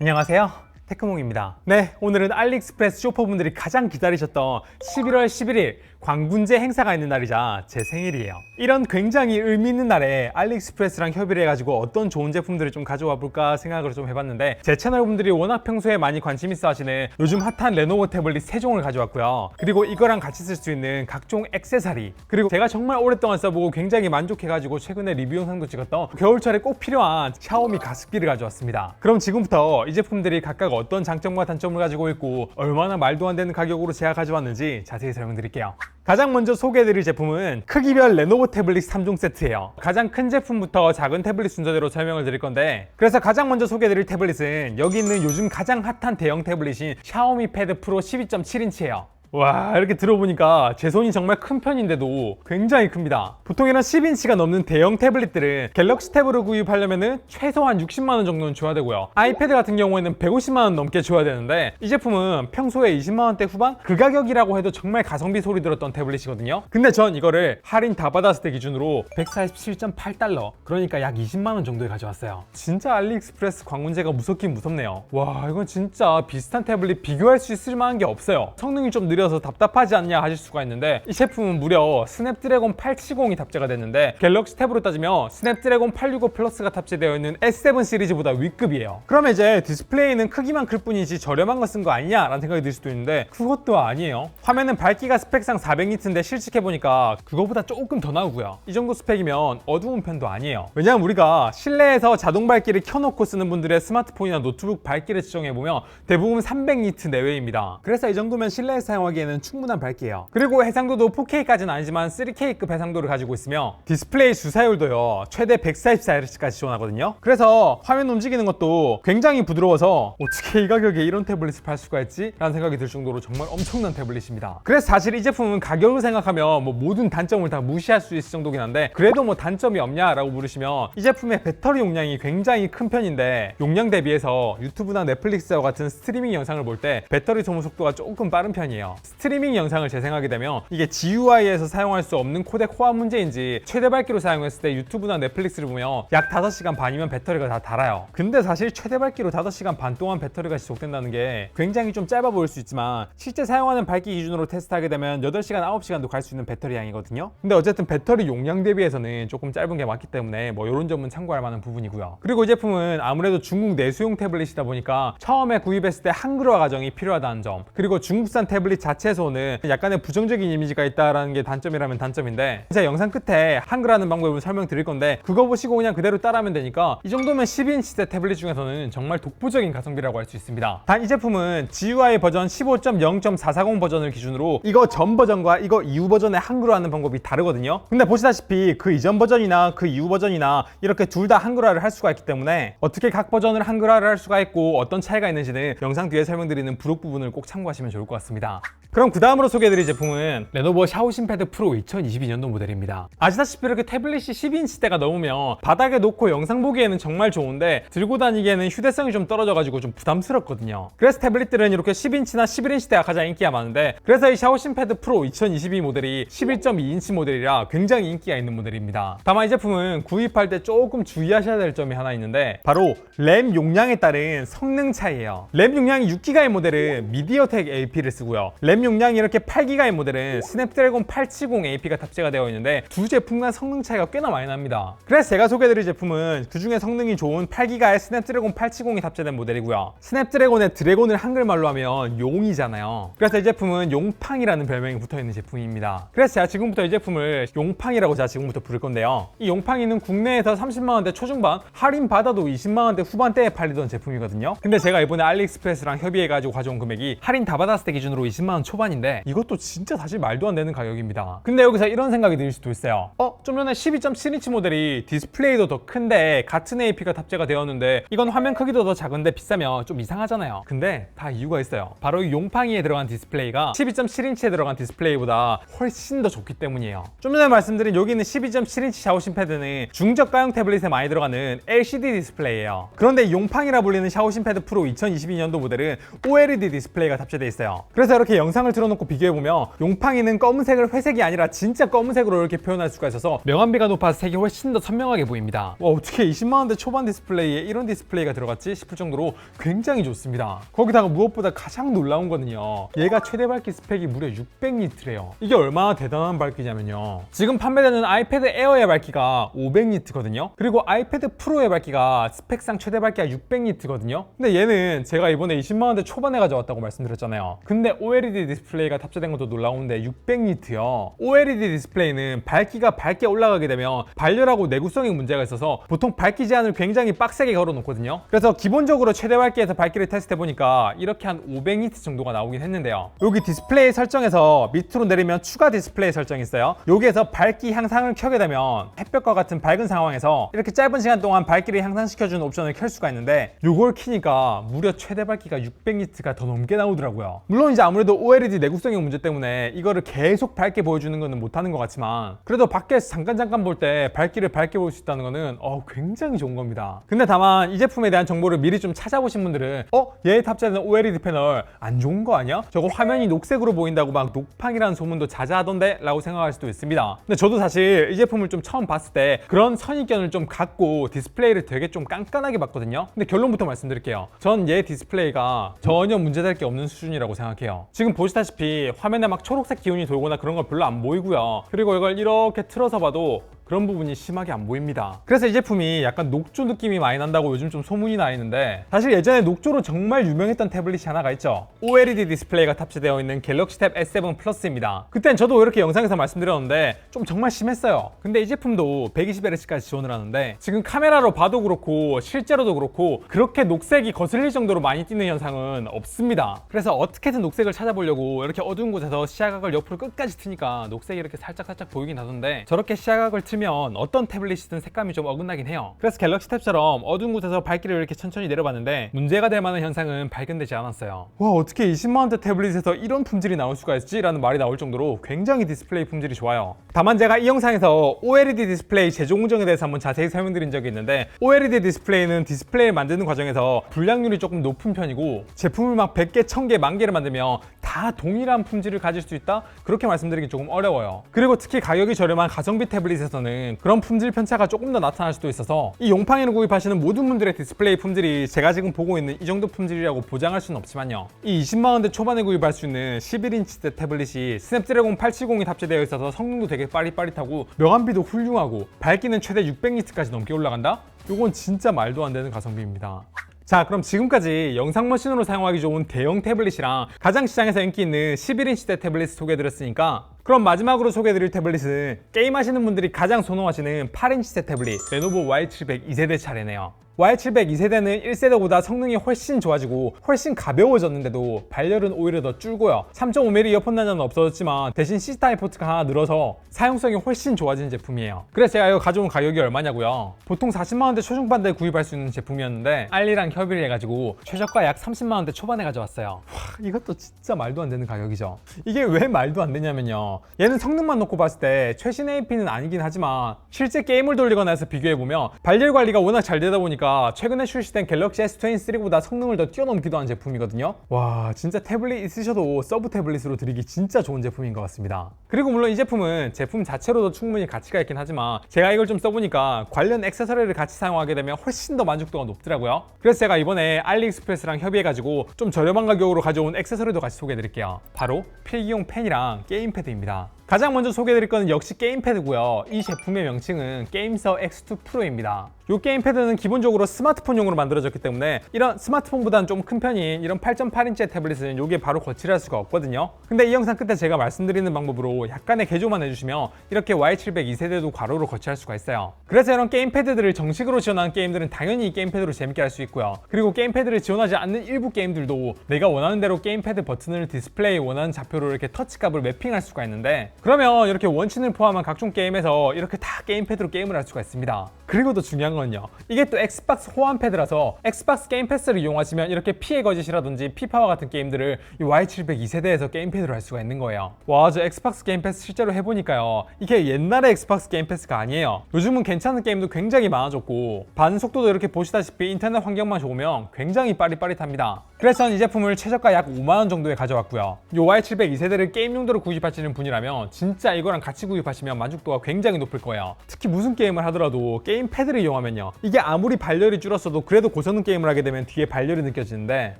안녕하세요, 테크몽입니다. 네, 오늘은 알리익스프레스 쇼퍼분들이 가장 기다리셨던 11월 11일 광군제 행사가 있는 날이자 제 생일이에요. 이런 굉장히 의미 있는 날에 알리익스프레스랑 협의를 해가지고 어떤 좋은 제품들을 좀 가져와 볼까 생각을 좀 해봤는데, 제 채널 분들이 워낙 평소에 많이 관심 있어 하시는 요즘 핫한 레노버 태블릿 3종을 가져왔고요. 그리고 이거랑 같이 쓸 수 있는 각종 액세서리, 그리고 제가 정말 오랫동안 써보고 굉장히 만족해가지고 최근에 리뷰 영상도 찍었던 겨울철에 꼭 필요한 샤오미 가습기를 가져왔습니다. 그럼 지금부터 이 제품들이 각각 어떤 장점과 단점을 가지고 있고 얼마나 말도 안 되는 가격으로 제가 가져왔는지 자세히 설명드릴게요. 가장 먼저 소개해드릴 제품은 크기별 레노버 태블릿 3종 세트예요. 가장 큰 제품부터 작은 태블릿 순서대로 설명을 드릴 건데, 그래서 가장 먼저 소개해드릴 태블릿은 여기 있는 요즘 가장 핫한 대형 태블릿인 샤오미 패드 프로 12.7인치예요. 와, 이렇게 들어보니까 제 손이 정말 큰 편인데도 굉장히 큽니다. 보통 이런 10인치가 넘는 대형 태블릿들은 갤럭시 탭으로 구입하려면 최소한 60만원 정도는 줘야 되고요, 아이패드 같은 경우에는 150만원 넘게 줘야 되는데, 이 제품은 평소에 20만원대 후반? 그 가격이라고 해도 정말 가성비 소리 들었던 태블릿이거든요. 근데 전 이거를 할인 다 받았을 때 기준으로 147.8달러, 그러니까 약 20만원 정도에 가져왔어요. 진짜 알리익스프레스 광문제가 무섭긴 무섭네요. 와, 이건 진짜 비슷한 태블릿 비교할 수 있을 만한 게 없어요. 성능이 좀 느려서 답답하지 않냐 하실 수가 있는데, 이 제품은 무려 스냅드래곤 870이 탑재가 됐는데, 갤럭시 탭으로 따지면 스냅드래곤 865 플러스가 탑재되어 있는 S7 시리즈보다 윗급이에요. 그러면 이제 디스플레이는 크기만 클 뿐이지 저렴한 거 쓴 거 아니냐 라는 생각이 들 수도 있는데, 그것도 아니에요. 화면은 밝기가 스펙상 400니트인데 실측해보니까 그거보다 조금 더 나오고요. 이 정도 스펙이면 어두운 편도 아니에요. 왜냐면 우리가 실내에서 자동 밝기를 켜놓고 쓰는 분들의 스마트폰이나 노트북 밝기를 측정해보면 대부분 300니트 내외입니다. 그래서 이 정도면 실내에서 사용하기에는 충분한 밝기예요. 그리고 해상도도 4K까지는 아니지만 3K급 해상도를 가지고 있으며, 디스플레이 주사율도요 최대 144Hz까지 지원하거든요. 그래서 화면 움직이는 것도 굉장히 부드러워서 어떻게 이 가격에 이런 태블릿을 팔 수가 있지? 라는 생각이 들 정도로 정말 엄청난 태블릿입니다. 그래서 사실 이 제품은 가격을 생각하면 모든 단점을 다 무시할 수 있을 정도긴 한데, 그래도 단점이 없냐라고 물으시면 이 제품의 배터리 용량이 굉장히 큰 편인데, 용량 대비해서 유튜브나 넷플릭스와 같은 스트리밍 영상을 볼 때 배터리 소모 속도가 조금 빠른 편이에요. 스트리밍 영상을 재생하게 되면 이게 GUI에서 사용할 수 없는 코덱 호환 문제인지 최대 밝기로 사용했을 때 유튜브나 넷플릭스를 보면 약 5시간 반이면 배터리가 다 닳아요. 근데 사실 최대 밝기로 5시간 반 동안 배터리가 지속된다는 게 굉장히 좀 짧아 보일 수 있지만, 실제 사용하는 밝기 기준으로 테스트하게 되면 8시간, 9시간도 갈 수 있는 배터리 양이거든요. 근데 어쨌든 배터리 용량 대비해서는 조금 짧은 게 맞기 때문에 이런 점은 참고할 만한 부분이고요. 그리고 이 제품은 아무래도 중국 내수용 태블릿이다 보니까 처음에 구입했을 때 한글화 과정이 필요하다는 점, 그리고 중국산 태블릿 자체에서는 약간의 부정적인 이미지가 있다는 게 단점이라면 단점인데, 제가 영상 끝에 한글화하는 방법을 설명드릴 건데 그거 보시고 그냥 그대로 따라하면 되니까 이 정도면 12인치대 태블릿 중에서는 정말 독보적인 가성비라고 할 수 있습니다. 단 이 제품은 GUI 버전 15.0.440 버전을 기준으로 이거 전 버전과 이거 이후 버전의 한글화하는 방법이 다르거든요. 근데 보시다시피 그 이전 버전이나 그 이후 버전이나 이렇게 둘 다 한글화를 할 수가 있기 때문에 어떻게 각 버전을 한글화를 할 수가 있고 어떤 차이가 있는지는 영상 뒤에 설명드리는 부록 부분을 꼭 참고하시면 좋을 것 같습니다. 그럼 그 다음으로 소개해드릴 제품은 레노버 샤오신 패드 프로 2022년도 모델입니다. 아시다시피 이렇게 태블릿이 12인치대가 넘으면 바닥에 놓고 영상 보기에는 정말 좋은데 들고 다니기에는 휴대성이 좀 떨어져가지고 좀 부담스럽거든요. 그래서 태블릿들은 이렇게 10인치나 11인치대가 가장 인기가 많은데, 그래서 이 샤오신 패드 프로 2022 모델이 11.2인치 모델이라 굉장히 인기가 있는 모델입니다. 다만 이 제품은 구입할 때 조금 주의하셔야 될 점이 하나 있는데, 바로 램 용량에 따른 성능 차이예요. 램 용량이 6GB 모델은 미디어텍 AP를 쓰고요, 램 용량이 이렇게 8GB 모델은 스냅드래곤 870 AP가 탑재가 되어 있는데 두 제품 간 성능 차이가 꽤나 많이 납니다. 그래서 제가 소개해드릴 제품은 그중에 성능이 좋은 8GB의 스냅드래곤 870이 탑재된 모델이고요. 스냅드래곤의 드래곤을 한글말로 하면 용이잖아요. 그래서 이 제품은 용팡이라는 별명이 붙어있는 제품입니다. 그래서 제가 지금부터 이 제품을 용팡이라고 제가 지금부터 부를 건데요, 이 용팡이는 국내에서 30만원대 초중반, 할인 받아도 20만원대 후반대에 팔리던 제품이거든요. 근데 제가 이번에 알리익스프레스랑 협의해가지고 가져온 금액이 할인 다 받았을 때 기준으로 20만원 초반인데, 이것도 진짜 사실 말도 안 되는 가격입니다. 근데 여기서 이런 생각이 들 수도 있어요. 좀 전에 12.7인치 모델이 디스플레이도 더 큰데 같은 AP가 탑재가 되었는데 이건 화면 크기도 더 작은데 비싸면 좀 이상하잖아요. 근데 다 이유가 있어요. 바로 이 용팡이에 들어간 디스플레이가 12.7인치에 들어간 디스플레이보다 훨씬 더 좋기 때문이에요. 좀 전에 말씀드린 여기 있는 12.7인치 샤오신 패드는 중저가형 태블릿에 많이 들어가는 LCD 디스플레이예요. 그런데 용팡이라 불리는 샤오신 패드 프로 2022년도 모델은 OLED 디스플레이가 탑재되어 있어요. 그래서 이렇게 영상 영상을 틀어놓고 비교해보면 용팡이는 검은색을 회색이 아니라 진짜 검은색으로 이렇게 표현할 수가 있어서 명암비가 높아서 색이 훨씬 더 선명하게 보입니다. 와, 어떻게 20만원대 초반 디스플레이에 이런 디스플레이가 들어갔지 싶을 정도로 굉장히 좋습니다. 거기다가 무엇보다 가장 놀라운 거는요, 얘가 최대 밝기 스펙이 무려 600니트래요. 이게 얼마나 대단한 밝기냐면요, 지금 판매되는 아이패드 에어의 밝기가 500니트거든요. 그리고 아이패드 프로의 밝기가 스펙상 최대 밝기가 600니트거든요. 근데 얘는 제가 이번에 20만원대 초반에 가져왔다고 말씀드렸잖아요. 근데 OLED 디스플레이가 탑재된 것도 놀라운데 600니트요. OLED 디스플레이는 밝기가 밝게 올라가게 되면 발열하고 내구성에 문제가 있어서 보통 밝기 제한을 굉장히 빡세게 걸어놓거든요. 그래서 기본적으로 최대 밝기에서 밝기를 테스트해보니까 이렇게 한 500니트 정도가 나오긴 했는데요. 여기 디스플레이 설정에서 밑으로 내리면 추가 디스플레이 설정이 있어요. 여기에서 밝기 향상을 켜게 되면 햇볕과 같은 밝은 상황에서 이렇게 짧은 시간 동안 밝기를 향상시켜주는 옵션을 켤 수가 있는데, 이걸 키니까 무려 최대 밝기가 600니트가 더 넘게 나오더라고요. 물론 이제 아무래도 OLED 내구성의 문제 때문에 이거를 계속 밝게 보여주는 거는 못하는 것 같지만, 그래도 밖에서 잠깐 볼 때 밝기를 밝게 볼 수 있다는 거는 굉장히 좋은 겁니다. 근데 다만 이 제품에 대한 정보를 미리 좀 찾아보신 분들은 얘에 탑재된 OLED 패널 안 좋은 거 아니야? 저거 화면이 녹색으로 보인다고 막 녹팡이라는 소문도 자자하던데? 라고 생각할 수도 있습니다. 근데 저도 사실 이 제품을 좀 처음 봤을 때 그런 선입견을 좀 갖고 디스플레이를 되게 좀 깐깐하게 봤거든요. 근데 결론부터 말씀드릴게요. 전 얘 디스플레이가 전혀 문제될 게 없는 수준이라고 생각해요. 지금 보시다시피 화면에 막 초록색 기운이 돌거나 그런 거 별로 안 보이고요. 그리고 이걸 이렇게 틀어서 봐도 그런 부분이 심하게 안 보입니다. 그래서 이 제품이 약간 녹조 느낌이 많이 난다고 요즘 좀 소문이 나 있는데, 사실 예전에 녹조로 정말 유명했던 태블릿이 하나가 있죠. OLED 디스플레이가 탑재되어 있는 갤럭시 탭 S7 플러스입니다. 그땐 저도 이렇게 영상에서 말씀드렸는데 좀 정말 심했어요. 근데 이 제품도 120Hz까지 지원을 하는데, 지금 카메라로 봐도 그렇고 실제로도 그렇고 그렇게 녹색이 거슬릴 정도로 많이 띄는 현상은 없습니다. 그래서 어떻게든 녹색을 찾아보려고 이렇게 어두운 곳에서 시야각을 옆으로 끝까지 트니까 녹색이 이렇게 살짝 보이긴 하던데, 저렇게 시야각을 틀면 어떤 태블릿이든 색감이 좀 어긋나긴 해요. 그래서 갤럭시 탭처럼 어두운 곳에서 밝기를 이렇게 천천히 내려봤는데 문제가 될 만한 현상은 발견되지 않았어요. 와, 어떻게 20만원대 태블릿에서 이런 품질이 나올 수가 있지? 라는 말이 나올 정도로 굉장히 디스플레이 품질이 좋아요. 다만 제가 이 영상에서 OLED 디스플레이 제조 공정에 대해서 한번 자세히 설명드린 적이 있는데, OLED 디스플레이는 디스플레이를 만드는 과정에서 불량률이 조금 높은 편이고, 제품을 막 100개, 1000개, 10,000개를 만들면 다 동일한 품질을 가질 수 있다? 그렇게 말씀드리기 조금 어려워요. 그리고 특히 가격이 저렴한 가성비 태블릿에서는 그런 품질 편차가 조금 더 나타날 수도 있어서 이 용팡이를 구입하시는 모든 분들의 디스플레이 품질이 제가 지금 보고 있는 이 정도 품질이라고 보장할 수는 없지만요, 이 20만원대 초반에 구입할 수 있는 11인치대 태블릿이 스냅드래곤 870이 탑재되어 있어서 성능도 되게 빠릿빠릿하고 명암비도 훌륭하고 밝기는 최대 600니트까지 넘게 올라간다? 이건 진짜 말도 안 되는 가성비입니다. 자, 그럼 지금까지 영상 머신으로 사용하기 좋은 대형 태블릿이랑 가장 시장에서 인기 있는 11인치대 태블릿 소개해드렸으니까, 그럼 마지막으로 소개해드릴 태블릿은 게임하시는 분들이 가장 선호하시는 8인치대 태블릿 레노버 Y700 2세대 차례네요. Y700 2세대는 1세대보다 성능이 훨씬 좋아지고 훨씬 가벼워졌는데도 발열은 오히려 더 줄고요. 3.5mm 이어폰 단자는 없어졌지만 대신 C타입 포트가 하나 늘어서 사용성이 훨씬 좋아진 제품이에요. 그래서 제가 이거 가져온 가격이 얼마냐고요? 보통 40만원대 초중반대에 구입할 수 있는 제품이었는데 알리랑 협의를 해가지고 최저가 약 30만원대 초반에 가져왔어요. 와, 이것도 진짜 말도 안 되는 가격이죠. 이게 왜 말도 안 되냐면요, 얘는 성능만 놓고 봤을 때 최신 AP는 아니긴 하지만 실제 게임을 돌리거나 해서 비교해보면 발열 관리가 워낙 잘 되다 보니까 최근에 출시된 갤럭시 S23보다 성능을 더 뛰어넘기도 한 제품이거든요. 와, 진짜 태블릿 있으셔도 서브 태블릿으로 드리기 진짜 좋은 제품인 것 같습니다. 그리고 물론 이 제품은 제품 자체로도 충분히 가치가 있긴 하지만 제가 이걸 좀 써보니까 관련 액세서리를 같이 사용하게 되면 훨씬 더 만족도가 높더라고요. 그래서 제가 이번에 알리익스프레스랑 협의해가지고 좀 저렴한 가격으로 가져온 액세서리도 같이 소개해드릴게요. 바로 필기용 펜이랑 게임패드입니다. 가장 먼저 소개해드릴 거는 역시 게임패드고요. 이 제품의 명칭은 게임서 X2 프로입니다. 이 게임패드는 기본적으로 스마트폰용으로 만들어졌기 때문에 이런 스마트폰보다는 좀 큰 편인 이런 8.8인치의 태블릿은 이게 바로 거치를 할 수가 없거든요. 근데 이 영상 끝에 제가 말씀드리는 방법으로 약간의 개조만 해주시면 이렇게 Y700 2세대도 괄호로 거치할 수가 있어요. 그래서 이런 게임패드들을 정식으로 지원하는 게임들은 당연히 이 게임패드로 재밌게 할 수 있고요. 그리고 게임패드를 지원하지 않는 일부 게임들도 내가 원하는 대로 게임패드 버튼을 디스플레이 원하는 좌표로 이렇게 터치값을 매핑할 수가 있는데, 그러면 이렇게 원친을 포함한 각종 게임에서 이렇게 다 게임패드로 게임을 할 수가 있습니다. 그리고 더 중요한 건요, 이게 또 엑스박스 호환 패드라서 엑스박스 게임 패스를 이용하시면 이렇게 피해 거짓이라든지 피파와 같은 게임들을 이 Y700 2세대에서 게임패드로 할 수가 있는 거예요. 와, 저 엑스박스 게임 패스 실제로 해보니까요, 이게 옛날의 엑스박스 게임 패스가 아니에요. 요즘은 괜찮은 게임도 굉장히 많아졌고 반응속도도 이렇게 보시다시피 인터넷 환경만 좋으면 굉장히 빠릿빠릿합니다. 그래서 저는 이 제품을 최저가 약 5만원 정도에 가져왔고요. 이 Y700 2세대를 게임 용도로 구입하시는 분이라면 진짜 이거랑 같이 구입하시면 만족도가 굉장히 높을 거예요. 특히 무슨 게임을 하더라도 게임 패드를 이용하면요, 이게 아무리 발열이 줄었어도 그래도 고성능 게임을 하게 되면 뒤에 발열이 느껴지는데,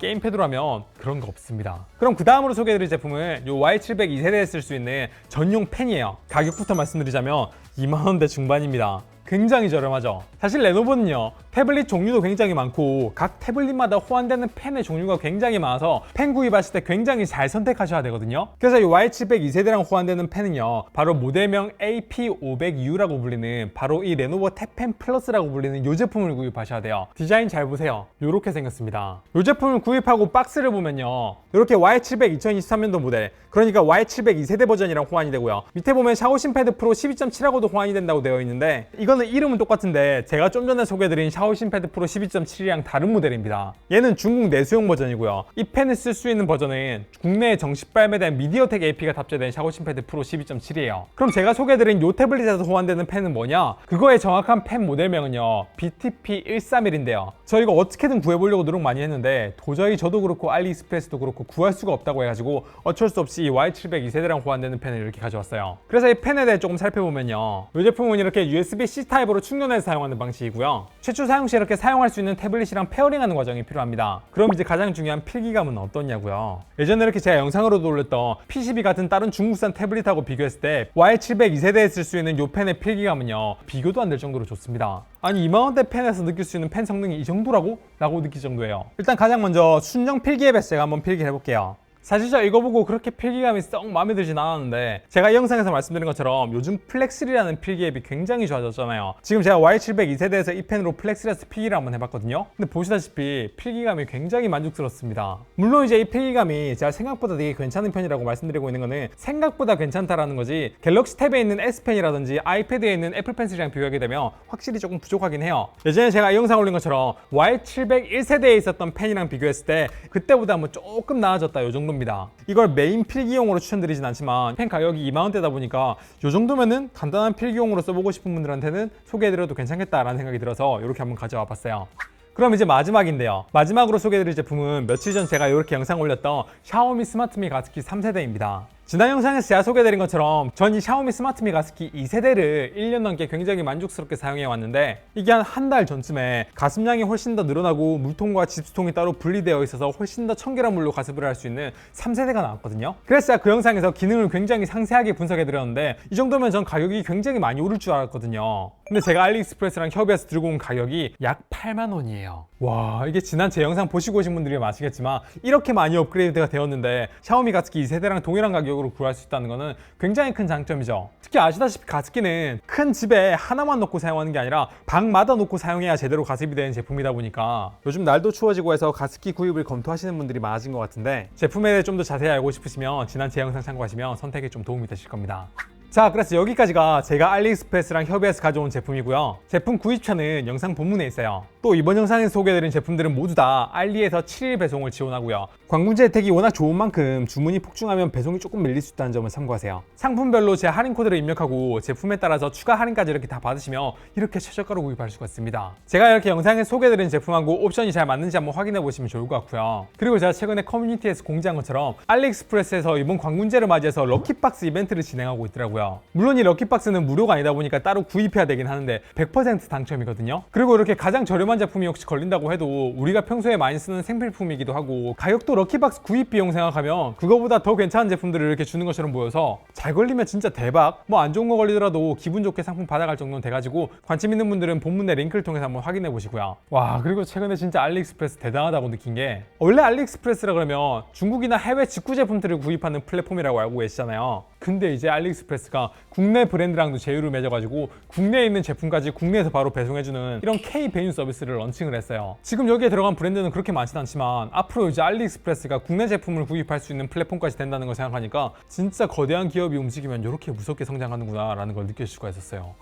게임 패드라면 그런 거 없습니다. 그럼 그 다음으로 소개해드릴 제품은 이 Y700 2세대에 쓸 수 있는 전용 펜이에요. 가격부터 말씀드리자면 2만원대 중반입니다. 굉장히 저렴하죠. 사실 레노버는요, 태블릿 종류도 굉장히 많고 각 태블릿마다 호환되는 펜의 종류가 굉장히 많아서 펜 구입하실 때 굉장히 잘 선택하셔야 되거든요. 그래서 이 Y700 2세대랑 호환되는 펜은요, 바로 모델명 AP500U라고 불리는 바로 이 레노버 탭펜 플러스라고 불리는 이 제품을 구입하셔야 돼요. 디자인 잘 보세요. 이렇게 생겼습니다. 이 제품을 구입하고 박스를 보면요, 이렇게 Y700 2023년도 모델, 그러니까 Y700 2세대 버전이랑 호환이 되고요. 밑에 보면 샤오신 패드 프로 12.7하고도 호환이 된다고 되어 있는데, 이거는 이름은 똑같은데 제가 좀 전에 소개해드린 샤오신 패드 프로 12.7이랑 다른 모델입니다. 얘는 중국 내수용 버전이고요. 이 펜을 쓸 수 있는 버전은 국내에 정식 발매된 미디어텍 AP가 탑재된 샤오신 패드 프로 12.7이에요. 그럼 제가 소개해드린 이 태블릿에서 호환되는 펜은 뭐냐? 그거의 정확한 펜 모델명은요, BTP131인데요. 저 이거 어떻게든 구해보려고 노력 많이 했는데 도저히 저도 그렇고 알리익스프레스도 그렇고 구할 수가 없다고 해가지고 어쩔 수 없이 Y700 2세대랑 호환되는 펜을 이렇게 가져왔어요. 그래서 이 펜에 대해 조금 살펴보면요, 이 제품은 이렇게 USB-C 타입으로 충전해서 사용하는 방식이고요. 최초 사용 시 이렇게 사용할 수 있는 태블릿이랑 페어링하는 과정이 필요합니다. 그럼 이제 가장 중요한 필기감은 어떠냐고요? 예전에 이렇게 제가 영상으로도 올렸던 PCB 같은 다른 중국산 태블릿하고 비교했을 때 Y700 2세대에 쓸 수 있는 이 펜의 필기감은요, 비교도 안 될 정도로 좋습니다. 아니 2만원대 펜에서 느낄 수 있는 펜 성능이 이 정도라고? 라고 느낄 정도예요. 일단 가장 먼저 순정 필기 앱에서 제가 한번 필기를 해볼게요. 사실 저 이거 보고 그렇게 필기감이 썩 마음에 들진 않았는데, 제가 이 영상에서 말씀드린 것처럼 요즘 플렉스리라는 필기 앱이 굉장히 좋아졌잖아요. 지금 제가 Y700 2세대에서 이 펜으로 플렉스리에서 필기를 한번 해봤거든요. 근데 보시다시피 필기감이 굉장히 만족스럽습니다. 물론 이제 이 필기감이 제가 생각보다 되게 괜찮은 편이라고 말씀드리고 있는 거는 생각보다 괜찮다라는 거지, 갤럭시 탭에 있는 S펜이라든지 아이패드에 있는 애플 펜슬이랑 비교하게 되면 확실히 조금 부족하긴 해요. 예전에 제가 이 영상 올린 것처럼 Y700 1세대에 있었던 펜이랑 비교했을 때 그때보다 뭐 조금 나아졌다, 요 정도 입니다. 이걸 메인 필기용으로 추천드리진 않지만 펜 가격이 2만원대다 보니까 이 정도면은 간단한 필기용으로 써보고 싶은 분들한테는 소개해드려도 괜찮겠다라는 생각이 들어서 이렇게 한번 가져와 봤어요. 그럼 이제 마지막인데요, 마지막으로 소개해드릴 제품은 며칠 전 제가 이렇게 영상 올렸던 샤오미 스마트미 가습기 3세대입니다. 지난 영상에서 제가 소개해드린 것처럼 전 이 샤오미 스마트미 가습기 2세대를 1년 넘게 굉장히 만족스럽게 사용해 왔는데, 이게 한 달 전쯤에 가습량이 훨씬 더 늘어나고 물통과 집수통이 따로 분리되어 있어서 훨씬 더 청결한 물로 가습을 할 수 있는 3세대가 나왔거든요. 그래서 제가 그 영상에서 기능을 굉장히 상세하게 분석해드렸는데, 이 정도면 전 가격이 굉장히 많이 오를 줄 알았거든요. 근데 제가 알리익스프레스랑 협의해서 들고 온 가격이 약 8만원이에요. 와, 이게 지난 제 영상 보시고 오신 분들이 아시겠지만 이렇게 많이 업그레이드가 되었는데 샤오미 가습기 2세대랑 동일한 가격으로 구할 수 있다는 거는 굉장히 큰 장점이죠. 특히 아시다시피 가습기는 큰 집에 하나만 놓고 사용하는 게 아니라 방마다 놓고 사용해야 제대로 가습이 되는 제품이다 보니까 요즘 날도 추워지고 해서 가습기 구입을 검토하시는 분들이 많아진 것 같은데, 제품에 대해 좀 더 자세히 알고 싶으시면 지난 제 영상 참고하시면 선택에 좀 도움이 되실 겁니다. 자, 그래서 여기까지가 제가 알리익스프레스랑 협의해서 가져온 제품이고요. 제품 구입처는 영상 본문에 있어요. 또 이번 영상에서 소개해드린 제품들은 모두 다 알리에서 7일 배송을 지원하고요. 관공지 혜택이 워낙 좋은 만큼 주문이 폭증하면 배송이 조금 밀릴 수 있다는 점을 참고하세요. 상품별로 제 할인 코드를 입력하고 제품에 따라서 추가 할인까지 이렇게 다 받으시면 이렇게 최저가로 구입할 수가 있습니다. 제가 이렇게 영상에 소개해드린 제품하고 옵션이 잘 맞는지 한번 확인해 보시면 좋을 것 같고요. 그리고 제가 최근에 커뮤니티에서 공지한 것처럼 알리익스프레스에서 이번 관군제를 맞이해서 럭키박스 이벤트를 진행하고 있더라고요. 물론 이 럭키박스는 무료가 아니다 보니까 따로 구입해야 되긴 하는데 100% 당첨이거든요. 그리고 이렇게 가장 저렴한 제품이 혹시 걸린다고 해도 우리가 평소에 많이 쓰는 생필품이기도 하고, 가격도 럭키박스 구입 비용 생각하면 그거보다 더 괜찮은 제품들을 이렇게 주는 것처럼 보여서 잘 걸리면 진짜 대박. 뭐 안 좋은 거 걸리더라도 기분 좋게 상품 받아갈 정도는 돼가지고 관심 있는 분들은 본문의 링크를 통해서 한번 확인해 보시고요. 와, 그리고 최근에 진짜 알리익스프레스 대단하다고 느낀 게, 원래 알리익스프레스라 그러면 중국이나 해외 직구 제품들을 구입하는 플랫폼이라고 알고 계시잖아요. 근데 이제 알리익스프레스가 있을까? 국내 브랜드랑도 제휴를 맺어가지고 국내에 있는 제품까지 국내에서 바로 배송해주는 이런 K 배송 서비스를 런칭을 했어요. 지금 여기에 들어간 브랜드는 그렇게 많진 않지만 앞으로 이제 알리익스프레스가 국내 제품을 구입할 수 있는 플랫폼까지 된다는 걸 생각하니까 진짜 거대한 기업이 움직이면 이렇게 무섭게 성장하는구나 라는 걸 느낄 수가 있었어요.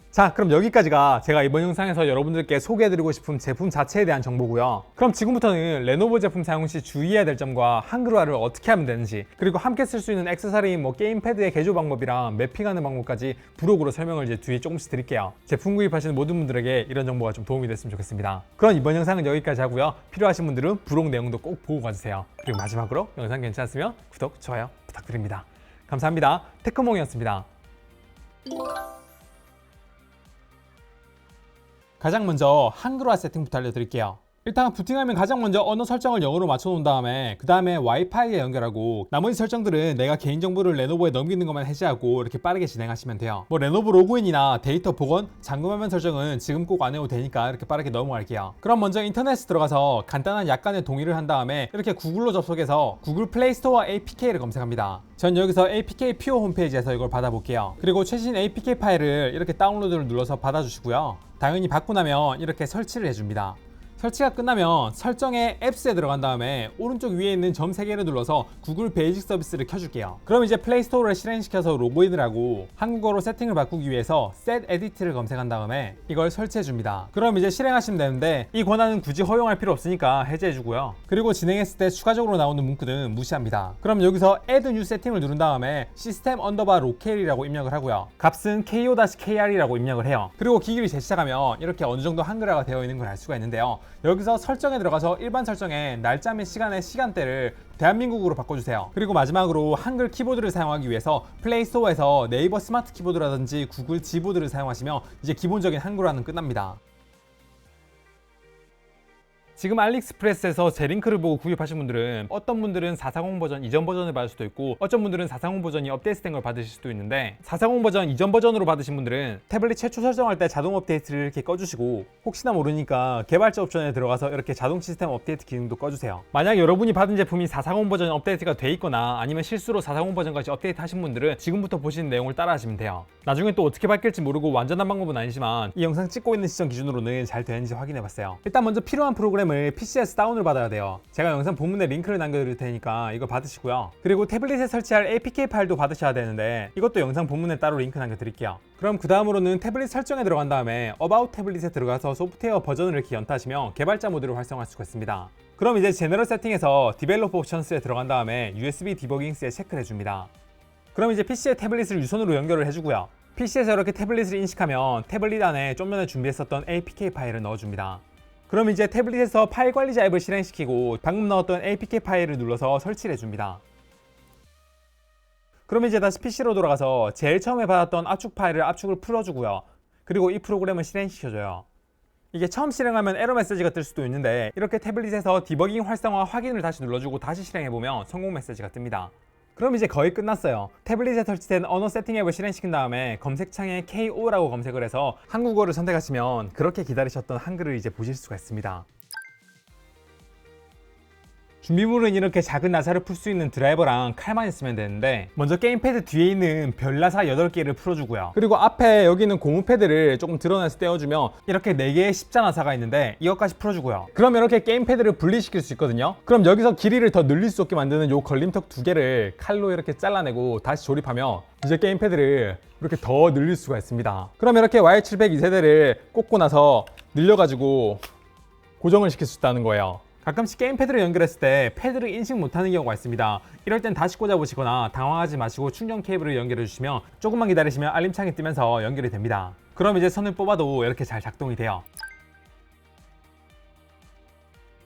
자, 그럼 여기까지가 제가 이번 영상에서 여러분들께 소개해드리고 싶은 제품 자체에 대한 정보고요. 그럼 지금부터는 레노버 제품 사용 시 주의해야 될 점과 한글화를 어떻게 하면 되는지, 그리고 함께 쓸 수 있는 액세서리인 게임패드의 개조 방법이랑 매핑하는 방법까지 부록으로 설명을 이제 뒤에 조금씩 드릴게요. 제품 구입하시는 모든 분들에게 이런 정보가 좀 도움이 됐으면 좋겠습니다. 그럼 이번 영상은 여기까지 하고요. 필요하신 분들은 부록 내용도 꼭 보고 가주세요. 그리고 마지막으로 영상 괜찮았으면 구독, 좋아요 부탁드립니다. 감사합니다. 테크몽이었습니다. 가장 먼저 한글화 세팅부터 알려드릴게요. 일단 부팅하면 가장 먼저 언어 설정을 영어로 맞춰놓은 다음에 그 다음에 와이파이에 연결하고 나머지 설정들은 내가 개인정보를 레노버에 넘기는 것만 해제하고 이렇게 빠르게 진행하시면 돼요. 레노버 로그인이나 데이터 복원, 잠금화면 설정은 지금 꼭 안 해도 되니까 이렇게 빠르게 넘어갈게요. 그럼 먼저 인터넷에 들어가서 간단한 약간의 동의를 한 다음에 이렇게 구글로 접속해서 구글 플레이스토어 APK를 검색합니다. 전 여기서 APK 퓨어 홈페이지에서 이걸 받아볼게요. 그리고 최신 APK 파일을 이렇게 다운로드를 눌러서 받아주시고요. 당연히 받고 나면 이렇게 설치를 해줍니다. 설치가 끝나면 설정에 앱스에 들어간 다음에 오른쪽 위에 있는 점 3개를 눌러서 구글 베이직 서비스를 켜줄게요. 그럼 이제 플레이스토어를 실행시켜서 로그인을 하고 한국어로 세팅을 바꾸기 위해서 Set Edit를 검색한 다음에 이걸 설치해줍니다. 그럼 이제 실행하시면 되는데 이 권한은 굳이 허용할 필요 없으니까 해제해주고요. 그리고 진행했을 때 추가적으로 나오는 문구는 무시합니다. 그럼 여기서 Add New 세팅을 누른 다음에 시스템 언더바 로켈이라고 입력을 하고요. 값은 ko-kr이라고 입력을 해요. 그리고 기기를 재시작하면 이렇게 어느 정도 한글화가 되어 있는 걸 알 수가 있는데요. 여기서 설정에 들어가서 일반 설정에 날짜 및 시간의 시간대를 대한민국으로 바꿔주세요. 그리고 마지막으로 한글 키보드를 사용하기 위해서 플레이스토어에서 네이버 스마트 키보드라든지 구글 지보드를 사용하시면 이제 기본적인 한글화는 끝납니다. 지금 알리익스프레스에서 제 링크를 보고 구입하신 분들은 어떤 분들은 440 버전 이전 버전을 받을 수도 있고 어떤 분들은 440 버전이 업데이트된 걸 받으실 수도 있는데 440 버전 이전 버전으로 받으신 분들은 태블릿 최초 설정할 때 자동 업데이트를 이렇게 꺼주시고 혹시나 모르니까 개발자 옵션에 들어가서 이렇게 자동 시스템 업데이트 기능도 꺼주세요. 만약 여러분이 받은 제품이 440 버전 업데이트가 돼 있거나 아니면 실수로 440 버전까지 업데이트 하신 분들은 지금부터 보시는 내용을 따라 하시면 돼요. 나중에 또 어떻게 바뀔지 모르고 완전한 방법은 아니지만 이 영상 찍고 있는 시점 기준으로는 잘 되는지 확인해봤어요. 일단 먼저 필요한 프로그램을 PC에서 다운을 받아야 돼요. 제가 영상 본문에 링크를 남겨드릴 테니까 이거 받으시고요. 그리고 태블릿에 설치할 APK 파일도 받으셔야 되는데 이것도 영상 본문에 따로 링크 남겨드릴게요. 그럼 그 다음으로는 태블릿 설정에 들어간 다음에 About 태블릿에 들어가서 소프트웨어 버전을 이렇게 연타하시면 개발자 모드를 활성화할 수가 있습니다. 그럼 이제 제너럴 세팅에서 디벨로퍼 옵션스에 들어간 다음에 USB 디버깅스에 체크를 해줍니다. 그럼 이제 PC에 태블릿을 유선으로 연결을 해주고요. PC에서 이렇게 태블릿을 인식하면 태블릿 안에 좀 전에 준비했었던 APK 파일을 넣어줍니다. 그럼 이제 태블릿에서 파일 관리자 앱을 실행시키고 방금 넣었던 APK 파일을 눌러서 설치를 해줍니다. 그럼 이제 다시 PC로 돌아가서 제일 처음에 받았던 압축 파일을 압축을 풀어주고요. 그리고 이 프로그램을 실행시켜줘요. 이게 처음 실행하면 에러 메시지가 뜰 수도 있는데 이렇게 태블릿에서 디버깅 활성화 확인을 다시 눌러주고 다시 실행해보면 성공 메시지가 뜹니다. 그럼 이제 거의 끝났어요. 태블릿에 설치된 언어 세팅 앱을 실행시킨 다음에 검색창에 KO라고 검색을 해서 한국어를 선택하시면 그렇게 기다리셨던 한글을 이제 보실 수가 있습니다. 준비물은 이렇게 작은 나사를 풀 수 있는 드라이버랑 칼만 있으면 되는데 먼저 게임패드 뒤에 있는 별 나사 8개를 풀어주고요. 그리고 앞에 여기 있는 고무 패드를 조금 드러내서 떼어주면 이렇게 4개의 십자 나사가 있는데 이것까지 풀어주고요. 그럼 이렇게 게임패드를 분리시킬 수 있거든요. 그럼 여기서 길이를 더 늘릴 수 없게 만드는 요 걸림턱 2개를 칼로 이렇게 잘라내고 다시 조립하면 이제 게임패드를 이렇게 더 늘릴 수가 있습니다. 그럼 이렇게 Y700 2세대를 꽂고 나서 늘려가지고 고정을 시킬 수 있다는 거예요. 가끔씩 게임패드를 연결했을 때 패드를 인식 못하는 경우가 있습니다. 이럴 땐 다시 꽂아보시거나 당황하지 마시고 충전 케이블을 연결해 주시면 조금만 기다리시면 알림창이 뜨면서 연결이 됩니다. 그럼 이제 선을 뽑아도 이렇게 잘 작동이 돼요.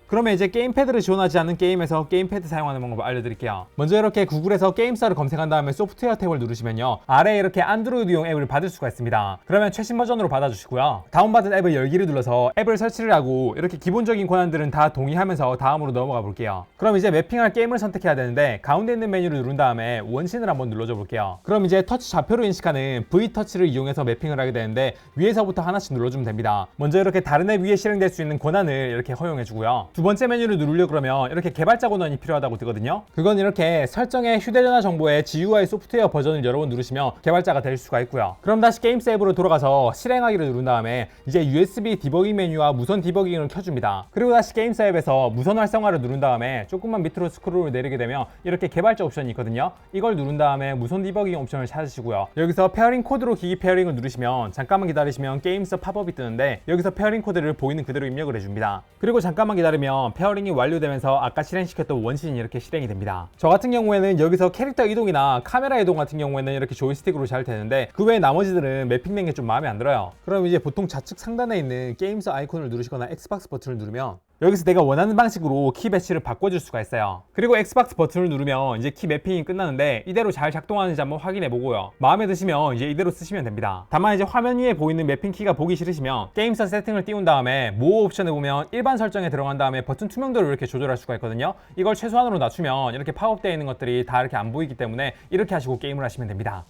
그러면 이제 게임패드를 지원하지 않는 게임에서 게임패드 사용하는 방법을 알려드릴게요. 먼저 이렇게 구글에서 게임사를 검색한 다음에 소프트웨어 탭을 누르시면요, 아래에 이렇게 안드로이드용 앱을 받을 수가 있습니다. 그러면 최신 버전으로 받아주시고요. 다운받은 앱을 열기를 눌러서 앱을 설치를 하고 이렇게 기본적인 권한들은 다 동의하면서 다음으로 넘어가 볼게요. 그럼 이제 매핑할 게임을 선택해야 되는데 가운데 있는 메뉴를 누른 다음에 원신을 한번 눌러줘 볼게요. 그럼 이제 터치 좌표로 인식하는 V터치를 이용해서 매핑을 하게 되는데 위에서부터 하나씩 눌러주면 됩니다. 먼저 이렇게 다른 앱 위에 실행될 수 있는 권한을 이렇게 허용해주고요. 두 번째 메뉴를 누르려 그러면 이렇게 개발자 권한이 필요하다고 뜨거든요. 그건 이렇게 설정의 휴대전화 정보의 GUI 소프트웨어 버전을 여러 번 누르시면 개발자가 될 수가 있고요. 그럼 다시 게임 세이브로 돌아가서 실행하기를 누른 다음에 이제 USB 디버깅 메뉴와 무선 디버깅을 켜줍니다. 그리고 다시 게임 세이브에서 무선 활성화를 누른 다음에 조금만 밑으로 스크롤을 내리게 되면 이렇게 개발자 옵션이 있거든요. 이걸 누른 다음에 무선 디버깅 옵션을 찾으시고요. 여기서 페어링 코드로 기기 페어링을 누르시면 잠깐만 기다리시면 게임서 팝업이 뜨는데 여기서 페어링 코드를 보이는 그대로 입력을 해줍니다. 그리고 잠깐만 기다리면 페어링이 완료되면서 아까 실행시켰던 원신이 이렇게 실행이 됩니다. 저 같은 경우에는 여기서 캐릭터 이동이나 카메라 이동 같은 경우에는 이렇게 조이스틱으로 잘 되는데 그 외에 나머지들은 매핑된 게 좀 마음에 안 들어요. 그럼 이제 보통 좌측 상단에 있는 게임서 아이콘을 누르시거나 엑스박스 버튼을 누르면 여기서 내가 원하는 방식으로 키 배치를 바꿔줄 수가 있어요. 그리고 엑스박스 버튼을 누르면 이제 키 매핑이 끝나는데 이대로 잘 작동하는지 한번 확인해 보고요. 마음에 드시면 이제 이대로 쓰시면 됩니다. 다만 이제 화면 위에 보이는 매핑 키가 보기 싫으시면 게임서 세팅을 띄운 다음에 모어 옵션에 보면 일반 설정에 들어간 다음에 버튼 투명도를 이렇게 조절할 수가 있거든요. 이걸 최소한으로 낮추면 이렇게 팝업되어 있는 것들이 다 이렇게 안 보이기 때문에 이렇게 하시고 게임을 하시면 됩니다.